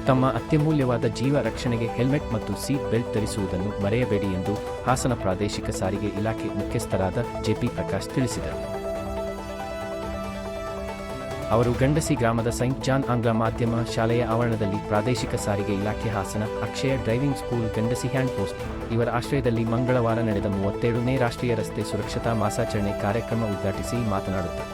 ತಮ್ಮ ಅತ್ಯಮೂಲ್ಯವಾದ ಜೀವ ರಕ್ಷಣೆಗೆ ಹೆಲ್ಮೆಟ್ ಮತ್ತು ಸೀಟ್ ಬೆಲ್ಟ್ ಧರಿಸುವುದನ್ನು ಮರೆಯಬೇಡಿ ಎಂದು ಹಾಸನ ಪ್ರಾದೇಶಿಕ ಸಾರಿಗೆ ಇಲಾಖೆ ಮುಖ್ಯಸ್ಥರಾದ ಜೆಪಿ ಪ್ರಕಾಶ್ ತಿಳಿಸಿದರು. ಅವರು ಗಂಡಸಿ ಗ್ರಾಮದ ಸೈಂಟ್ ಜಾನ್ ಆಂಗ್ಲ ಮಾಧ್ಯಮ ಶಾಲೆಯ ಆವರಣದಲ್ಲಿ ಪ್ರಾದೇಶಿಕ ಸಾರಿಗೆ ಇಲಾಖೆ Hassan, Akshaya driving school, Gandasi hand post ಇವರ ಆಶ್ರಯದಲ್ಲಿ ಮಂಗಳವಾರ ನಡೆದ 37ನೇ ರಾಷ್ಟ್ರೀಯ ರಸ್ತೆ ಸುರಕ್ಷತಾ ಮಾಸಾಚರಣೆ ಕಾರ್ಯಕ್ರಮ ಉದ್ಘಾಟಿಸಿ ಮಾತನಾಡುತ್ತಾರೆ.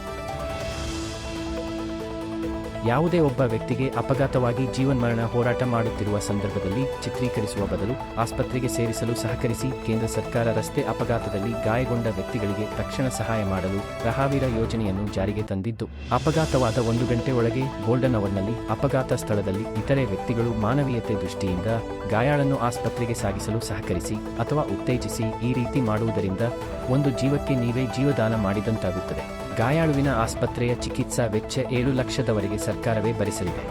ಯಾವುದೇ ಒಬ್ಬ ವ್ಯಕ್ತಿಗೆ ಅಪಘಾತವಾಗಿ ಜೀವನ್ಮರಣ ಹೋರಾಟ ಮಾಡುತ್ತಿರುವ ಸಂದರ್ಭದಲ್ಲಿ ಚಿತ್ರೀಕರಿಸುವ ಬದಲು ಆಸ್ಪತ್ರೆಗೆ ಸೇರಿಸಲು ಸಹಕರಿಸಿ. ಕೇಂದ್ರ ಸರ್ಕಾರ ರಸ್ತೆ ಅಪಘಾತದಲ್ಲಿ ಗಾಯಗೊಂಡ ವ್ಯಕ್ತಿಗಳಿಗೆ ತಕ್ಷಣ ಸಹಾಯ ಮಾಡಲು ರಹಾವೀರ ಯೋಜನೆಯನ್ನು ಜಾರಿಗೆ ತಂದಿದ್ದು, ಅಪಘಾತವಾದ 1 ಗಂಟೆ ಒಳಗೆ ಗೋಲ್ಡನ್ ಅವರ್ನಲ್ಲಿ ಅಪಘಾತ ಸ್ಥಳದಲ್ಲಿ ಇತರೆ ವ್ಯಕ್ತಿಗಳು ಮಾನವೀಯತೆ ದೃಷ್ಟಿಯಿಂದ ಗಾಯಾಳನ್ನು ಆಸ್ಪತ್ರೆಗೆ ಸಾಗಿಸಲು ಸಹಕರಿಸಿ ಅಥವಾ ಉತ್ತೇಜಿಸಿ. ಈ ರೀತಿ ಮಾಡುವುದರಿಂದ ಒಂದು ಜೀವಕ್ಕೆ ನೀವೇ ಜೀವದಾನ ಮಾಡಿದಂತಾಗುತ್ತದೆ. ಗಾಯಾಳುವಿನ ಆಸ್ಪತ್ರೆಯ ಚಿಕಿತ್ಸಾ ವೆಚ್ಚ 7 ಲಕ್ಷದವರೆಗೆ ಸರ್ಕಾರವೇ ಭರಿಸಲಿದೆ.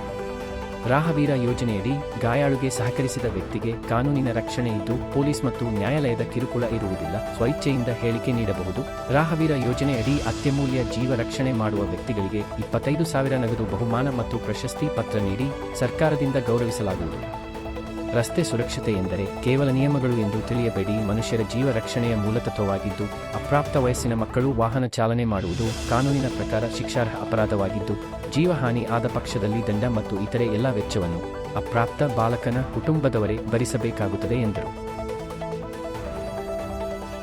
ರಾಹವೀರ ಯೋಜನೆಯಡಿ ಗಾಯಾಳುಗೆ ಸಹಕರಿಸಿದ ವ್ಯಕ್ತಿಗೆ ಕಾನೂನಿನ ರಕ್ಷಣೆ ಇದ್ದು, ಪೊಲೀಸ್ ಮತ್ತು ನ್ಯಾಯಾಲಯದ ಕಿರುಕುಳ ಇರುವುದಿಲ್ಲ. ಸ್ವಇಚ್ಛೆಯಿಂದ ಹೇಳಿಕೆ ನೀಡಬಹುದು. ರಾಹವೀರ ಯೋಜನೆಯಡಿ ಅತ್ಯಮೂಲ್ಯ ಜೀವ ರಕ್ಷಣೆ ಮಾಡುವ ವ್ಯಕ್ತಿಗಳಿಗೆ 25,000 ನಗದು ಬಹುಮಾನ ಮತ್ತು ಪ್ರಶಸ್ತಿ ಪತ್ರ ನೀಡಿ ಸರ್ಕಾರದಿಂದ ಗೌರವಿಸಲಾಗುವುದು. ರಸ್ತೆ ಸುರಕ್ಷತೆ ಎಂದರೆ ಕೇವಲ ನಿಯಮಗಳು ಎಂದು ತಿಳಿಯಬೇಡಿ. ಮನುಷ್ಯರ ಜೀವ ರಕ್ಷಣೆಯ ಮೂಲತತ್ವವಾಗಿದ್ದು, ಅಪ್ರಾಪ್ತ ವಯಸ್ಸಿನ ಮಕ್ಕಳು ವಾಹನ ಚಾಲನೆ ಮಾಡುವುದು ಕಾನೂನಿನ ಪ್ರಕಾರ ಶಿಕ್ಷಾರ್ಹ ಅಪರಾಧವಾಗಿದ್ದು, ಜೀವಹಾನಿ ಆದ ಪಕ್ಷದಲ್ಲಿ ದಂಡ ಮತ್ತು ಇತರೆ ಎಲ್ಲ ವೆಚ್ಚವನ್ನು ಅಪ್ರಾಪ್ತ ಬಾಲಕನ ಕುಟುಂಬದವರೇ ಭರಿಸಬೇಕಾಗುತ್ತದೆ ಎಂದರು.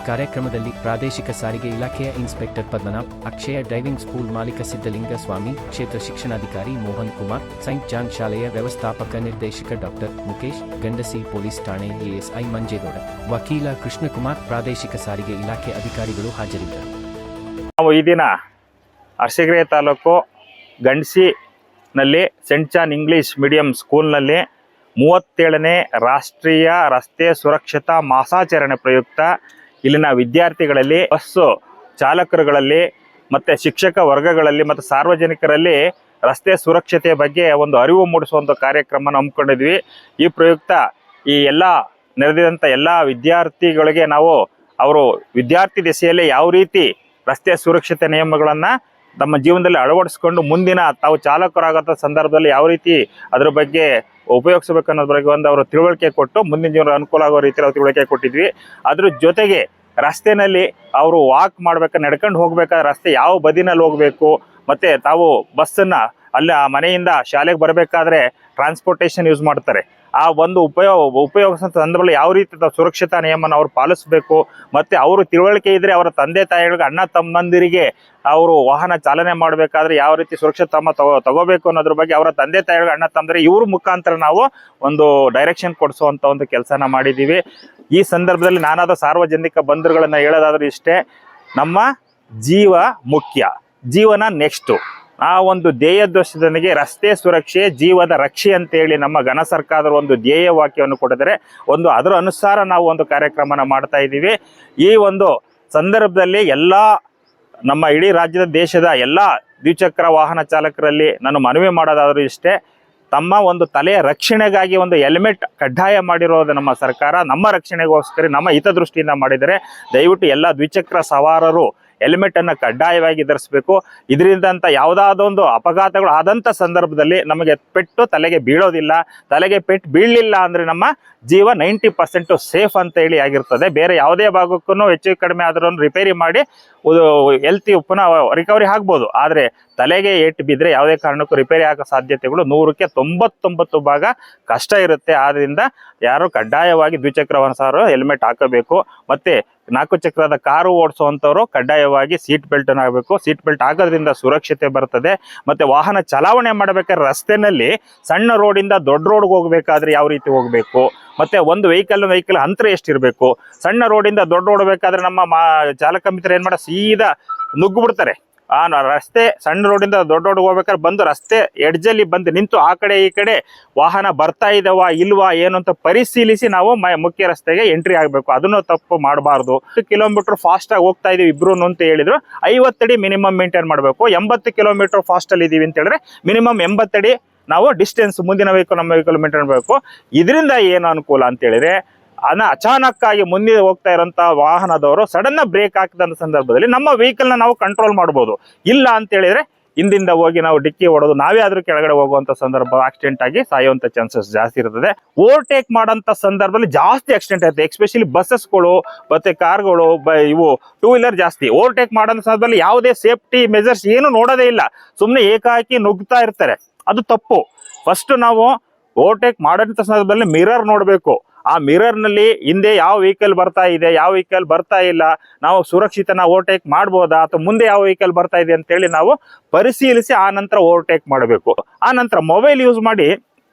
ಕಾರ್ಯಕ್ರಮದಲ್ಲಿ ಪ್ರಾದೇಶಿಕ ಸಾರಿಗೆ ಇಲಾಖೆಯ ಇನ್ಸ್ಪೆಕ್ಟರ್ ಪದ್ಮನಾಭ್, ಅಕ್ಷಯ ಡ್ರೈವಿಂಗ್ ಸ್ಕೂಲ್ ಮಾಲೀಕ ಸಿದ್ದಲಿಂಗ ಸ್ವಾಮಿ, ಕ್ಷೇತ್ರ ಶಿಕ್ಷಣಾಧಿಕಾರಿ ಮೋಹನ್ ಕುಮಾರ್, ಸೈಂಟ್ ಜಾನ್ ಶಾಲೆಯ ವ್ಯವಸ್ಥಾಪಕ ನಿರ್ದೇಶಕ ಡಾಕ್ಟರ್ ಮುಕೇಶ್, ಗಂಡಸಿ ಪೊಲೀಸ್ ಠಾಣೆ ಎಎಸ್ಐ ಮಂಜೇಗೌಡ, ವಕೀಲ ಕೃಷ್ಣಕುಮಾರ್, ಪ್ರಾದೇಶಿಕ ಸಾರಿಗೆ ಇಲಾಖೆ ಅಧಿಕಾರಿಗಳು ಹಾಜರಿದ್ದರು. ನಾವು ಈ ದಿನ ಅರಸೀಕೆರೆ ತಾಲೂಕು ಗಂಡಸಿನಲ್ಲಿ ಸೆಂಟ್ ಜಾನ್ ಇಂಗ್ಲಿಷ್ ಮೀಡಿಯಂ ಸ್ಕೂಲ್ನಲ್ಲಿ 37ನೇ ರಾಷ್ಟ್ರೀಯ ರಸ್ತೆ ಸುರಕ್ಷತಾ ಮಾಸಾಚರಣೆ ಪ್ರಯುಕ್ತ ಇಲ್ಲಿನ ವಿದ್ಯಾರ್ಥಿಗಳಲ್ಲಿ, ಬಸ್ಸು ಚಾಲಕರುಗಳಲ್ಲಿ ಮತ್ತು ಶಿಕ್ಷಕ ವರ್ಗಗಳಲ್ಲಿ ಮತ್ತು ಸಾರ್ವಜನಿಕರಲ್ಲಿ ರಸ್ತೆ ಸುರಕ್ಷತೆಯ ಬಗ್ಗೆ ಒಂದು ಅರಿವು ಮೂಡಿಸುವಂಥ ಕಾರ್ಯಕ್ರಮ ಹಮ್ಮಿಕೊಂಡಿದ್ವಿ. ಈ ಪ್ರಯುಕ್ತ ಈ ಎಲ್ಲ ನೆರೆದಿದಂಥ ಎಲ್ಲ ವಿದ್ಯಾರ್ಥಿಗಳಿಗೆ ನಾವು ಅವರು ವಿದ್ಯಾರ್ಥಿ ದೆಸೆಯಲ್ಲಿ ಯಾವ ರೀತಿ ರಸ್ತೆ ಸುರಕ್ಷತೆ ನಿಯಮಗಳನ್ನು ತಮ್ಮ ಜೀವನದಲ್ಲಿ ಅಳವಡಿಸ್ಕೊಂಡು ಮುಂದಿನ ತಾವು ಚಾಲಕರಾಗಂಥ ಸಂದರ್ಭದಲ್ಲಿ ಯಾವ ರೀತಿ ಅದರ ಬಗ್ಗೆ ಉಪಯೋಗಿಸಬೇಕು ಅನ್ನೋದ್ರ ಬಗ್ಗೆ ಒಂದು ಅವರು ತಿಳುವಳಿಕೆ ಕೊಟ್ಟು ಮುಂದಿನ ಜೀವನ ಅನುಕೂಲ ಆಗೋ ರೀತಿ ನಾವು ತಿಳುವಳಿಕೆ ಕೊಟ್ಟಿದ್ವಿ. ಅದ್ರ ಜೊತೆಗೆ ರಸ್ತೆಯಲ್ಲಿ ಅವರು ವಾಕ್ ಮಾಡ್ಬೇಕಾದ್ರೆ, ನಡ್ಕೊಂಡು ಹೋಗ್ಬೇಕಾದ್ರೆ ರಸ್ತೆ ಯಾವ ಬದಿನಲ್ಲಿ ಹೋಗಬೇಕು, ಮತ್ತು ತಾವು ಬಸ್ಸನ್ನು ಅಲ್ಲಿ ಆ ಮನೆಯಿಂದ ಶಾಲೆಗೆ ಬರಬೇಕಾದ್ರೆ ಟ್ರಾನ್ಸ್ಪೋರ್ಟೇಷನ್ ಯೂಸ್ ಮಾಡ್ತಾರೆ, ಆ ಒಂದು ಉಪಯೋಗಿಸೋ ಸಂದರ್ಭದಲ್ಲಿ ಯಾವ ರೀತಿ ಸುರಕ್ಷತಾ ನಿಯಮನ ಅವ್ರು ಪಾಲಿಸಬೇಕು, ಮತ್ತು ಅವರು ತಿಳುವಳಿಕೆ ಇದ್ದರೆ ಅವರ ತಂದೆ ತಾಯಿಗಳಿಗೆ, ಅಣ್ಣ ತಮ್ಮಂದಿರಿಗೆ ಅವರು ವಾಹನ ಚಾಲನೆ ಮಾಡಬೇಕಾದ್ರೆ ಯಾವ ರೀತಿ ಸುರಕ್ಷತಾ ತಗೋಬೇಕು ಅನ್ನೋದ್ರ ಬಗ್ಗೆ ಅವರ ತಂದೆ ತಾಯಿಗಳಿಗೆ, ಅಣ್ಣ ತಮ್ಮಂದಿರಿಗೆ ಇವ್ರ ಮುಖಾಂತರ ನಾವು ಒಂದು ಡೈರೆಕ್ಷನ್ ಕೊಡಿಸುವಂಥ ಒಂದು ಕೆಲಸನ ಮಾಡಿದ್ದೀವಿ. ಈ ಸಂದರ್ಭದಲ್ಲಿ ನಾನಾದ ಸಾರ್ವಜನಿಕ ಬಂಧುಗಳನ್ನು ಹೇಳೋದಾದ್ರೆ ಇಷ್ಟೇ, ನಮ್ಮ ಜೀವ ಮುಖ್ಯ, ಜೀವನ ನೆಕ್ಸ್ಟು. ಆ ಒಂದು ಧ್ಯೇಯೋದ್ದೇಶದೊಂದಿಗೆ ರಸ್ತೆ ಸುರಕ್ಷೆ ಜೀವದ ರಕ್ಷೆ ಅಂತೇಳಿ ನಮ್ಮ ಘನ ಸರ್ಕಾರದ ಒಂದು ಧ್ಯೇಯ ವಾಕ್ಯವನ್ನು ಕೊಟ್ಟಿದ್ದಾರೆ. ಅದರ ಅನುಸಾರ ನಾವು ಒಂದು ಕಾರ್ಯಕ್ರಮನ ಮಾಡ್ತಾ ಇದ್ದೀವಿ. ಈ ಒಂದು ಸಂದರ್ಭದಲ್ಲಿ ಎಲ್ಲ ನಮ್ಮ ಇಡೀ ರಾಜ್ಯದ ದೇಶದ ಎಲ್ಲ ದ್ವಿಚಕ್ರ ವಾಹನ ಚಾಲಕರಲ್ಲಿ ನಾನು ಮನವಿ ಮಾಡೋದಾದರೂ ಇಷ್ಟೇ, ತಮ್ಮ ಒಂದು ತಲೆಯ ರಕ್ಷಣೆಗಾಗಿ ಒಂದು ಹೆಲ್ಮೆಟ್ ಕಡ್ಡಾಯ ಮಾಡಿರೋದು ನಮ್ಮ ಸರ್ಕಾರ. ನಮ್ಮ ರಕ್ಷಣೆಗೋಸ್ಕರ ನಮ್ಮ ಹಿತದೃಷ್ಟಿಯಿಂದ ಮಾಡಿದರೆ ದಯವಿಟ್ಟು ಎಲ್ಲ ದ್ವಿಚಕ್ರ ಸವಾರರು ಹೆಲ್ಮೆಟನ್ನು ಕಡ್ಡಾಯವಾಗಿ ಧರಿಸಬೇಕು. ಇದರಿಂದ ಯಾವುದಾದೊಂದು ಅಪಘಾತಗಳು ಆದಂಥ ಸಂದರ್ಭದಲ್ಲಿ ನಮಗೆ ಪೆಟ್ಟು ತಲೆಗೆ ಬೀಳೋದಿಲ್ಲ. ತಲೆಗೆ ಪೆಟ್ಟು ಬೀಳಲಿಲ್ಲ ಅಂದರೆ ನಮ್ಮ ಜೀವ 90% ಸೇಫ್ ಅಂತ ಹೇಳಿ ಆಗಿರ್ತದೆ. ಬೇರೆ ಯಾವುದೇ ಭಾಗಕ್ಕೂ ಹೆಚ್ಚು ಕಡಿಮೆ ಆದ್ರೂ ರಿಪೇರಿ ಮಾಡಿ ಹೆಲ್ತಿ ಪುನಃ ರಿಕವರಿ ಆಗ್ಬೋದು. ಆದರೆ ತಲೆಗೆ ಏಟು ಬಿದ್ದರೆ ಯಾವುದೇ ಕಾರಣಕ್ಕೂ ರಿಪೇರಿ ಆಗೋ ಸಾಧ್ಯತೆಗಳು 100ಕ್ಕೆ 99 ಭಾಗ ಕಷ್ಟ ಇರುತ್ತೆ. ಆದ್ದರಿಂದ ಯಾರು ಕಡ್ಡಾಯವಾಗಿ ದ್ವಿಚಕ್ರ ವಾಹನ ಸವಾರರು ಹೆಲ್ಮೆಟ್ ಹಾಕಬೇಕು. ಮತ್ತು 4 ಚಕ್ರದ ಕಾರು ಓಡಿಸುವಂಥವ್ರು ಕಡ್ಡಾಯವಾಗಿ ಸೀಟ್ ಬೆಲ್ಟನ್ನು ಹಾಕಬೇಕು. ಸೀಟ್ ಬೆಲ್ಟ್ ಹಾಕೋದ್ರಿಂದ ಸುರಕ್ಷತೆ ಬರ್ತದೆ. ಮತ್ತು ವಾಹನ ಚಲಾವಣೆ ಮಾಡಬೇಕಾದ್ರೆ ರಸ್ತೆಯಲ್ಲಿ ಸಣ್ಣ ರೋಡಿಂದ ದೊಡ್ಡ ರೋಡ್ಗೆ ಹೋಗಬೇಕಾದ್ರೆ ಯಾವ ರೀತಿ ಹೋಗಬೇಕು, ಮತ್ತು ಒಂದು ವೆಹಿಕಲ್ ಅಂತರ ಎಷ್ಟಿರಬೇಕು. ಸಣ್ಣ ರೋಡಿಂದ ದೊಡ್ಡ ರೋಡ್ ಬೇಕಾದ್ರೆ ನಮ್ಮ ಚಾಲಕ ಮಿತ್ರ ಏನು ಮಾಡೋ ಸೀದಾ ನುಗ್ಗು ಬಿಡ್ತಾರೆ. ಆ ರಸ್ತೆ ಸಣ್ಣ ರೋಡಿಂದ ದೊಡ್ಡ ರೋಡ್ಗೆ ಹೋಗ್ಬೇಕಾದ್ರೆ ಬಂದು ರಸ್ತೆ ಎಡ್ಜಲ್ಲಿ ಬಂದು ನಿಂತು ಆ ಕಡೆ ಈ ಕಡೆ ವಾಹನ ಬರ್ತಾ ಇದ್ದಾವ ಇಲ್ವಾ ಏನು ಅಂತ ಪರಿಶೀಲಿಸಿ ನಾವು ಮುಖ್ಯ ರಸ್ತೆಗೆ ಎಂಟ್ರಿ ಆಗಬೇಕು. ಅದನ್ನು ತಪ್ಪು ಮಾಡಬಾರ್ದು. 10 ಕಿಲೋಮೀಟರ್ ಫಾಸ್ಟಾಗಿ ಹೋಗ್ತಾ ಇದೀವಿ ಇಬ್ರು ಅಂತ ಹೇಳಿದ್ರು 50 ಅಡಿ ಮಿನಿಮಮ್ ಮೇಂಟೈನ್ ಮಾಡಬೇಕು. 80 ಕಿಲೋಮೀಟರ್ ಫಾಸ್ಟಲ್ಲಿ ಇದ್ದೀವಿ ಅಂತ ಹೇಳಿದ್ರೆ ಮಿನಿಮಮ್ 80 ಅಡಿ ನಾವು ಡಿಸ್ಟೆನ್ಸ್ ಮುಂದಿನ ವೆಹಿಕಲ್ ನಮ್ಮ ವೆಹಿಕಲ್ ಮೇಂಟೈನ್ ಮಾಡಬೇಕು. ಇದರಿಂದ ಏನು ಅನುಕೂಲ ಅಂತ ಹೇಳಿದ್ರೆ, ಅಚಾನಕ್ಕಾಗಿ ಮುಂದೆ ಹೋಗ್ತಾ ಇರೋಂಥ ವಾಹನದವರು ಸಡನ್ ಬ್ರೇಕ್ ಹಾಕಿದಂಥ ಸಂದರ್ಭದಲ್ಲಿ ನಮ್ಮ ವೆಹಿಕಲ್ನ ನಾವು ಕಂಟ್ರೋಲ್ ಮಾಡ್ಬೋದು. ಇಲ್ಲ ಅಂತ ಹೇಳಿದ್ರೆ ಹಿಂದಿಂದ ಹೋಗಿ ನಾವು ಡಿಕ್ಕಿ ಹೊಡೋದು, ನಾವೇ ಆದ್ರೂ ಕೆಳಗಡೆ ಹೋಗುವಂತ ಸಂದರ್ಭ ಆಕ್ಸಿಡೆಂಟ್ ಆಗಿ ಸಾಯುವಂತ ಚಾನ್ಸಸ್ ಜಾಸ್ತಿ ಇರ್ತದೆ. ಓವರ್ಟೇಕ್ ಮಾಡೋಂಥ ಸಂದರ್ಭದಲ್ಲಿ ಜಾಸ್ತಿ ಆಕ್ಸಿಡೆಂಟ್ ಆಗುತ್ತೆ, ಎಸ್ಪೆಷಲಿ ಬಸ್ಸಸ್ಗಳು ಮತ್ತೆ ಕಾರ್ಗಳು, ಇವು ಟೂ ವೀಲರ್ ಜಾಸ್ತಿ ಓವರ್ಟೇಕ್ ಮಾಡೋಂಥ ಸಂದರ್ಭದಲ್ಲಿ ಯಾವುದೇ ಸೇಫ್ಟಿ ಮೆಜರ್ಸ್ ಏನು ನೋಡೋದೇ ಇಲ್ಲ, ಸುಮ್ಮನೆ ಏಕಾಏಕಿ ನುಗ್ತಾ ಇರ್ತಾರೆ. ಅದು ತಪ್ಪು. ಫಸ್ಟ್ ನಾವು ಓವರ್ಟೇಕ್ ಮಾಡೋಂಥ ಸಂದರ್ಭದಲ್ಲಿ ಮಿರರ್ ನೋಡಬೇಕು. ಆ ಮಿರರ್ ನಲ್ಲಿ ಹಿಂದೆ ಯಾವ ವೆಹಿಕಲ್ ಬರ್ತಾ ಇದೆ, ಯಾವ ವೆಹಿಕಲ್ ಬರ್ತಾ ಇಲ್ಲ, ನಾವು ಸುರಕ್ಷಿತನ ಓವರ್ಟೇಕ್ ಮಾಡ್ಬೋದಾ ಅಥವಾ ಮುಂದೆ ಯಾವ ವೆಹಿಕಲ್ ಬರ್ತಾ ಇದೆ ಅಂತೇಳಿ ನಾವು ಪರಿಶೀಲಿಸಿ ಆ ನಂತರ ಓವರ್ಟೇಕ್ ಮಾಡಬೇಕು. ಆ ನಂತರ ಮೊಬೈಲ್ ಯೂಸ್ ಮಾಡಿ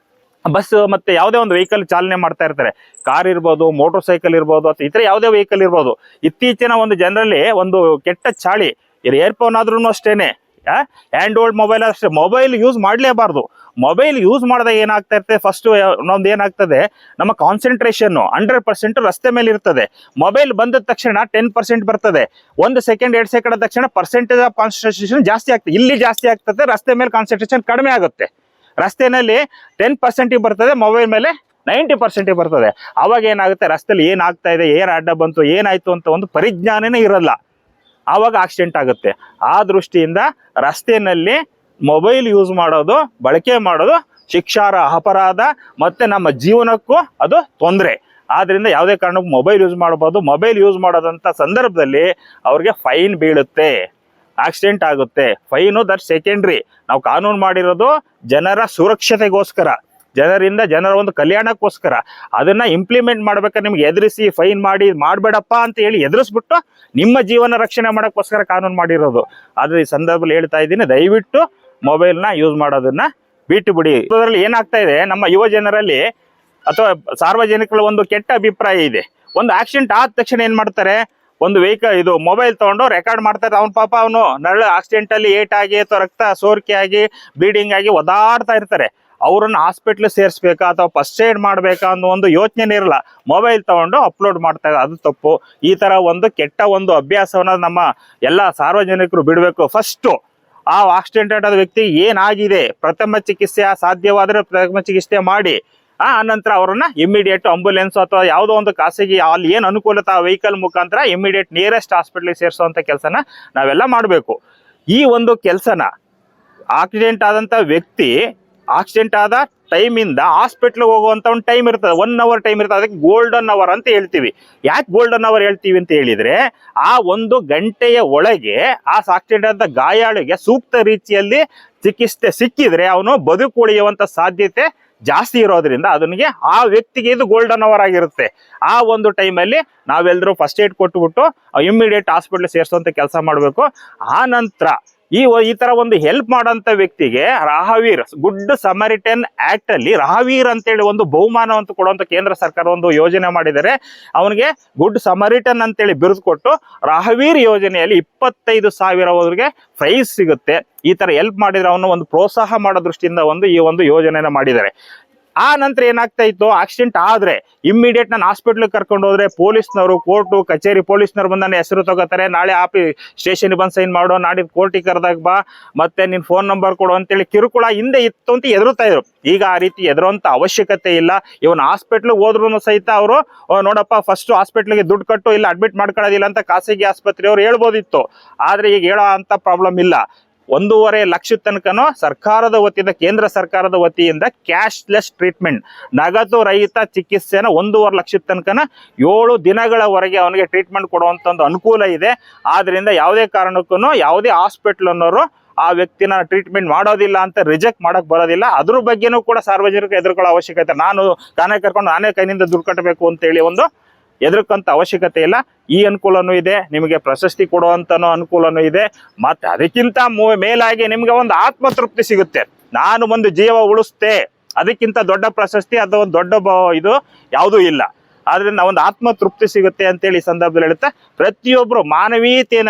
ಬಸ್ ಮತ್ತೆ ಯಾವುದೇ ಒಂದು ವೆಹಿಕಲ್ ಚಾಲನೆ ಮಾಡ್ತಾ ಇರ್ತಾರೆ, ಕಾರ್ ಇರ್ಬೋದು, ಮೋಟರ್ ಸೈಕಲ್ ಇರ್ಬೋದು, ಅಥವಾ ಇತರ ಯಾವುದೇ ವೆಹಿಕಲ್ ಇರ್ಬೋದು. ಇತ್ತೀಚಿನ ಒಂದು ಜನರಲ್ಲಿ ಒಂದು ಕೆಟ್ಟ ಚಾಳಿ, ಏರ್ಫೋನ್ ಆದ್ರೂ ಅಷ್ಟೇನೆ, ಹ್ಯಾಂಡ್ ಹೋಲ್ಡ್ ಮೊಬೈಲ್ ಅಷ್ಟೇ, ಮೊಬೈಲ್ ಯೂಸ್ ಮಾಡಲೇಬಾರ್ದು. ಮೊಬೈಲ್ ಯೂಸ್ ಮಾಡಿದಾಗ ಏನಾಗ್ತಾ ಇರ್ತದೆ, ಫಸ್ಟ್ ನಮ್ದು ಏನಾಗ್ತದೆ, ನಮ್ಮ ಕಾನ್ಸಂಟ್ರೇಷನ್ 100% ರಸ್ತೆ ಮೇಲೆ ಇರ್ತದೆ. ಮೊಬೈಲ್ ಬಂದ ತಕ್ಷಣ 10% ಬರ್ತದೆ. 1 ಸೆಕೆಂಡ್ 2 ಸೆಕೆಂಡ್ ಆದ ತಕ್ಷಣ ಪರ್ಸೆಂಟೇಜ್ ಆಫ್ ಕಾನ್ಸಂಟ್ರೇಷನ್ ಜಾಸ್ತಿ ಆಗ್ತದೆ. ಇಲ್ಲಿ ಜಾಸ್ತಿ ಆಗ್ತದೆ, ರಸ್ತೆ ಮೇಲೆ ಕಾನ್ಸಂಟ್ರೇಷನ್ ಕಡಿಮೆ ಆಗುತ್ತೆ. ರಸ್ತೆನಲ್ಲಿ 10% ಬರ್ತದೆ, ಮೊಬೈಲ್ ಮೇಲೆ 90% ಬರ್ತದೆ. ಅವಾಗ ಏನಾಗುತ್ತೆ, ರಸ್ತೆಯಲ್ಲಿ ಏನಾಗ್ತಾ ಇದೆ, ಏನ್ ಅಡ್ಡ ಬಂತು, ಏನಾಯ್ತು ಅಂತ ಒಂದು ಪರಿಜ್ಞಾನನೇ ಇರಲ್ಲ. ಆವಾಗ ಆಕ್ಸಿಡೆಂಟ್ ಆಗುತ್ತೆ. ಆ ದೃಷ್ಟಿಯಿಂದ ರಸ್ತೆಯಲ್ಲಿ ಮೊಬೈಲ್ ಯೂಸ್ ಮಾಡೋದು, ಬಳಕೆ ಮಾಡೋದು ಶಿಕ್ಷಾರ್ಹ ಅಪರಾಧ, ಮತ್ತೆ ನಮ್ಮ ಜೀವನಕ್ಕೂ ಅದು ತೊಂದರೆ. ಆದ್ರಿಂದ ಯಾವುದೇ ಕಾರಣಕ್ಕೂ ಮೊಬೈಲ್ ಯೂಸ್ ಮಾಡಬಹುದು. ಮೊಬೈಲ್ ಯೂಸ್ ಮಾಡೋದಂತ ಸಂದರ್ಭದಲ್ಲಿ ಅವ್ರಿಗೆ ಫೈನ್ ಬೀಳುತ್ತೆ, ಆಕ್ಸಿಡೆಂಟ್ ಆಗುತ್ತೆ. Fine that secondary. ನಾವು ಕಾನೂನು ಮಾಡಿರೋದು ಜನರ ಸುರಕ್ಷತೆಗೋಸ್ಕರ, ಜನರ ಒಂದು ಕಲ್ಯಾಣಕ್ಕೋಸ್ಕರ. ಅದನ್ನ ಇಂಪ್ಲಿಮೆಂಟ್ ಮಾಡ್ಬೇಕಾದ್ರೆ ನಿಮ್ಗೆ ಎದುರಿಸಿ ಫೈನ್ ಮಾಡಿ ಮಾಡಬೇಡಪ್ಪ ಅಂತ ಹೇಳಿ ಎದುರಿಸ್ಬಿಟ್ಟು ನಿಮ್ಮ ಜೀವನ ರಕ್ಷಣೆ ಮಾಡೋಕ್ಕೋಸ್ಕರ ಕಾನೂನು ಮಾಡಿರೋದು. ಆದ್ರೆ ಈ ಸಂದರ್ಭದಲ್ಲಿ ಹೇಳ್ತಾ ಇದ್ದೀನಿ, ದಯವಿಟ್ಟು ಮೊಬೈಲ್ನ ಯೂಸ್ ಮಾಡೋದನ್ನ ಬಿಟ್ಟು ಬಿಡಿ. ಇದರಲ್ಲಿ ಏನಾಗ್ತಾ ಇದೆ, ನಮ್ಮ ಯುವ ಜನರಲ್ಲಿ ಅಥವಾ ಸಾರ್ವಜನಿಕರ ಒಂದು ಕೆಟ್ಟ ಅಭಿಪ್ರಾಯ ಇದೆ. ಒಂದು ಆಕ್ಸಿಡೆಂಟ್ ಆದ ತಕ್ಷಣ ಏನ್ ಮಾಡ್ತಾರೆ, ಒಂದು ವೆಹಿಕಲ್ ಇದು ಮೊಬೈಲ್ ತಗೊಂಡು ರೆಕಾರ್ಡ್ ಮಾಡ್ತಾರೆ. ಅವ್ನ ಪಾಪ ಅವನು ನರಳು ಆಕ್ಸಿಡೆಂಟ್ ಅಲ್ಲಿ ಏಟ್ ಆಗಿ ಅಥವಾ ರಕ್ತ ಸೋರಿಕೆ ಆಗಿ ಬ್ಲೀಡಿಂಗ್ ಆಗಿ ಒದಾಡ್ತಾ ಇರ್ತಾರೆ. ಅವ್ರನ್ನ ಹಾಸ್ಪಿಟ್ಲ್ ಸೇರಿಸ್ಬೇಕಾ ಅಥವಾ ಫಸ್ಟ್ ಏಡ್ ಮಾಡ್ಬೇಕಾ ಅನ್ನೋ ಒಂದು ಯೋಚನೆ ಇರಲ್ಲ. ಮೊಬೈಲ್ ತಗೊಂಡು ಅಪ್ಲೋಡ್ ಮಾಡ್ತಾ ಇದ್ದಾರೆ, ಅದು ತಪ್ಪು. ಈ ತರ ಒಂದು ಕೆಟ್ಟ ಒಂದು ಅಭ್ಯಾಸವನ್ನ ನಮ್ಮ ಎಲ್ಲ ಸಾರ್ವಜನಿಕರು ಬಿಡಬೇಕು. ಫಸ್ಟ್ ಆ ಆಕ್ಸಿಡೆಂಟ್ ಆದ ವ್ಯಕ್ತಿಗೆ ಏನಾಗಿದೆ, ಪ್ರಥಮ ಚಿಕಿತ್ಸೆ ಸಾಧ್ಯವಾದ್ರೆ ಪ್ರಥಮ ಚಿಕಿತ್ಸೆ ಮಾಡಿ ಆ ನಂತರ ಅವರನ್ನ ಇಮಿಡಿಯೇಟ್ ಆಂಬುಲೆನ್ಸ್ ಅಥವಾ ಯಾವುದೋ ಒಂದು ಖಾಸಗಿ ಅಲ್ಲಿ ಏನು ಅನುಕೂಲತೆ ಆ ವೆಹಿಕಲ್ ಮುಖಾಂತರ ಇಮಿಡಿಯೇಟ್ ನಿಯರೆಸ್ಟ್ ಹಾಸ್ಪಿಟ್ಲಿಗೆ ಸೇರಿಸುವಂತ ಕೆಲಸನ ನಾವೆಲ್ಲ ಮಾಡಬೇಕು. ಈ ಒಂದು ಕೆಲಸನ ಆಕ್ಸಿಡೆಂಟ್ ಆದಂತ ವ್ಯಕ್ತಿ ಆಕ್ಸಿಡೆಂಟ್ ಆದ ಟೈಮಿಂದ ಹಾಸ್ಪಿಟ್ಲಿಗೆ ಹೋಗುವಂತ ಒಂದು ಟೈಮ್ ಇರ್ತದೆ, 1 hour ಟೈಮ್ ಇರ್ತದೆ. ಅದಕ್ಕೆ ಗೋಲ್ಡನ್ ಅವರ್ ಅಂತ ಹೇಳ್ತೀವಿ. ಯಾಕೆ ಗೋಲ್ಡನ್ ಅವರ್ ಹೇಳ್ತೀವಿ ಅಂತ ಹೇಳಿದ್ರೆ, ಆ 1 ಗಂಟೆಯ ಒಳಗೆ ಆ ಆಕ್ಸಿಡೆಂಟ್ ಆದ ಗಾಯಾಳಿಗೆ ಸೂಕ್ತ ರೀತಿಯಲ್ಲಿ ಚಿಕಿತ್ಸೆ ಸಿಕ್ಕಿದ್ರೆ ಅವನು ಬದುಕುಳಿಯುವಂತ ಸಾಧ್ಯತೆ ಜಾಸ್ತಿ ಇರೋದ್ರಿಂದ ಅದನಿಗೆ ಆ ವ್ಯಕ್ತಿಗೆ ಇದು ಗೋಲ್ಡನ್ ಅವರ್ ಆಗಿರುತ್ತೆ. ಆ ಒಂದು ಟೈಮಲ್ಲಿ ನಾವೆಲ್ಲರೂ ಫಸ್ಟ್ ಏಡ್ ಕೊಟ್ಬಿಟ್ಟು ಇಮಿಡಿಯೇಟ್ ಹಾಸ್ಪಿಟ್ಲ್ ಸೇರಿಸುವಂತ ಕೆಲಸ ಮಾಡಬೇಕು. ಆ ನಂತರ ಈ ತರ ಒಂದು ಹೆಲ್ಪ್ ಮಾಡೋಂಥ ವ್ಯಕ್ತಿಗೆ ರಾಹವೀರ್ ಗುಡ್ ಸಮರಿಟನ್ ಆಕ್ಟ್ ಅಲ್ಲಿ ರಾಹವೀರ್ ಅಂತೇಳಿ ಒಂದು ಬಹುಮಾನ ಅಂತ ಕೊಡುವಂತ ಕೇಂದ್ರ ಸರ್ಕಾರ ಒಂದು ಯೋಜನೆ ಮಾಡಿದರೆ, ಅವನಿಗೆ ಗುಡ್ ಸಮರಿಟನ್ ಅಂತೇಳಿ ಬಿರುದು ಕೊಟ್ಟು ರಾಹವೀರ್ ಯೋಜನೆಯಲ್ಲಿ 25,000 ಪ್ರೈಸ್ ಸಿಗುತ್ತೆ. ಈ ತರ ಹೆಲ್ಪ್ ಮಾಡಿದ್ರೆ ಅವನು ಒಂದು ಪ್ರೋತ್ಸಾಹ ಮಾಡೋ ದೃಷ್ಟಿಯಿಂದ ಈ ಒಂದು ಯೋಜನೆನ ಮಾಡಿದ್ದಾರೆ. ಆ ನಂತರ ಏನಾಗ್ತಾ ಇತ್ತು, ಆಕ್ಸಿಡೆಂಟ್ ಆದ್ರೆ ಇಮ್ಮಿಡಿಯೇಟ್ ನಾನು ಹಾಸ್ಪಿಟ್ಲಿಗೆ ಕರ್ಕೊಂಡು ಹೋದ್ರೆ ಪೊಲೀಸ್ನವರು, ಕೋರ್ಟು ಕಚೇರಿ ಪೊಲೀಸ್ನವ್ರು ಬಂದು ನನ್ನ ಹೆಸರು ತಗೋತಾರೆ, ನಾಳೆ ಸ್ಟೇಷನ್ ಬಂದು ಸೈನ್ ಮಾಡೋ, ನಾಡಿದ್ದು ಕೋರ್ಟಿಗೆ ಕರೆದಾಗ ಬಾ, ಮತ್ತೆ ನಿನ್ ಫೋನ್ ನಂಬರ್ ಕೊಡು ಅಂತೇಳಿ ಕಿರುಕುಳ ಹಿಂದೆ ಇತ್ತು ಅಂತ ಎದುರುತ್ತಾ ಇದ್ರು. ಈಗ ಆ ರೀತಿ ಎದುರುವಂತ ಅವಶ್ಯಕತೆ ಇಲ್ಲ. ಇವನ್ ಹಾಸ್ಪಿಟ್ಲಿಗೆ ಹೋದ್ರು ಸಹಿತ ಅವರು ನೋಡಪ್ಪ ಫಸ್ಟ್ ಹಾಸ್ಪಿಟ್ಲಿಗೆ ದುಡ್ಡು ಕಟ್ಟು, ಇಲ್ಲ ಅಡ್ಮಿಟ್ ಮಾಡ್ಕೊಳ್ಳೋದಿಲ್ಲ ಅಂತ ಖಾಸಗಿ ಆಸ್ಪತ್ರೆಯವರು ಹೇಳ್ಬೋದಿತ್ತು. ಆದ್ರೆ ಈಗ ಹೇಳೋ ಅಂತ ಪ್ರಾಬ್ಲಮ್ ಇಲ್ಲ. 1.5 ಲಕ್ಷದ ತನಕನೂ ಸರ್ಕಾರದ ವತಿಯಿಂದ, ಕೇಂದ್ರ ಸರ್ಕಾರದ ವತಿಯಿಂದ ಕ್ಯಾಶ್ಲೆಸ್ ಟ್ರೀಟ್ಮೆಂಟ್, ನಗದು ರಹಿತ ಚಿಕಿತ್ಸೆನ 1.5 ಲಕ್ಷದ ತನಕನ 7 ದಿನಗಳವರೆಗೆ ಅವನಿಗೆ ಟ್ರೀಟ್ಮೆಂಟ್ ಕೊಡುವಂತ ಒಂದು ಅನುಕೂಲ ಇದೆ. ಆದ್ರಿಂದ ಯಾವುದೇ ಕಾರಣಕ್ಕೂ ಯಾವುದೇ ಹಾಸ್ಪಿಟಲ್ ಅನ್ನೋರು ಆ ವ್ಯಕ್ತಿನ ಟ್ರೀಟ್ಮೆಂಟ್ ಮಾಡೋದಿಲ್ಲ ಅಂತ ರಿಜೆಕ್ಟ್ ಮಾಡಕ್ ಬರೋದಿಲ್ಲ. ಅದ್ರ ಬಗ್ಗೆನೂ ಕೂಡ ಸಾರ್ವಜನಿಕರು ಎದುರ್ಕೊಳ್ಳೋ ಅವಶ್ಯಕತೆ, ನಾನು ತಾನೇ ಕರ್ಕೊಂಡು ನಾನೇ ಕೈನಿಂದ ದುಡ್ಡು ಕಟ್ಟಬೇಕು ಅಂತೇಳಿ ಒಂದು ಎದುರ್ಕಂತ ಅವಶ್ಯಕತೆ ಇಲ್ಲ. ಈ ಅನುಕೂಲನೂ ಇದೆ, ನಿಮಗೆ ಪ್ರಶಸ್ತಿ ಕೊಡುವಂತನೂ ಅನುಕೂಲನೂ ಇದೆ. ಮತ್ತೆ ಅದಕ್ಕಿಂತ ಮೇಲಾಗಿ ನಿಮ್ಗೆ ಒಂದು ಆತ್ಮತೃಪ್ತಿ ಸಿಗುತ್ತೆ. ನಾನು ಒಂದು ಜೀವ ಉಳಿಸ್ತೆ, ಅದಕ್ಕಿಂತ ದೊಡ್ಡ ಪ್ರಶಸ್ತಿ ಅಥವಾ ಒಂದು ದೊಡ್ಡ ಇದು ಯಾವುದೂ ಇಲ್ಲ. ಆದ್ರಿಂದ ಒಂದು ಆತ್ಮತೃಪ್ತಿ ಸಿಗುತ್ತೆ ಅಂತೇಳಿ ಈ ಸಂದರ್ಭದಲ್ಲಿ ಹೇಳುತ್ತಾ, ಪ್ರತಿಯೊಬ್ರು ಮಾನವೀಯತೆಯನ್ನು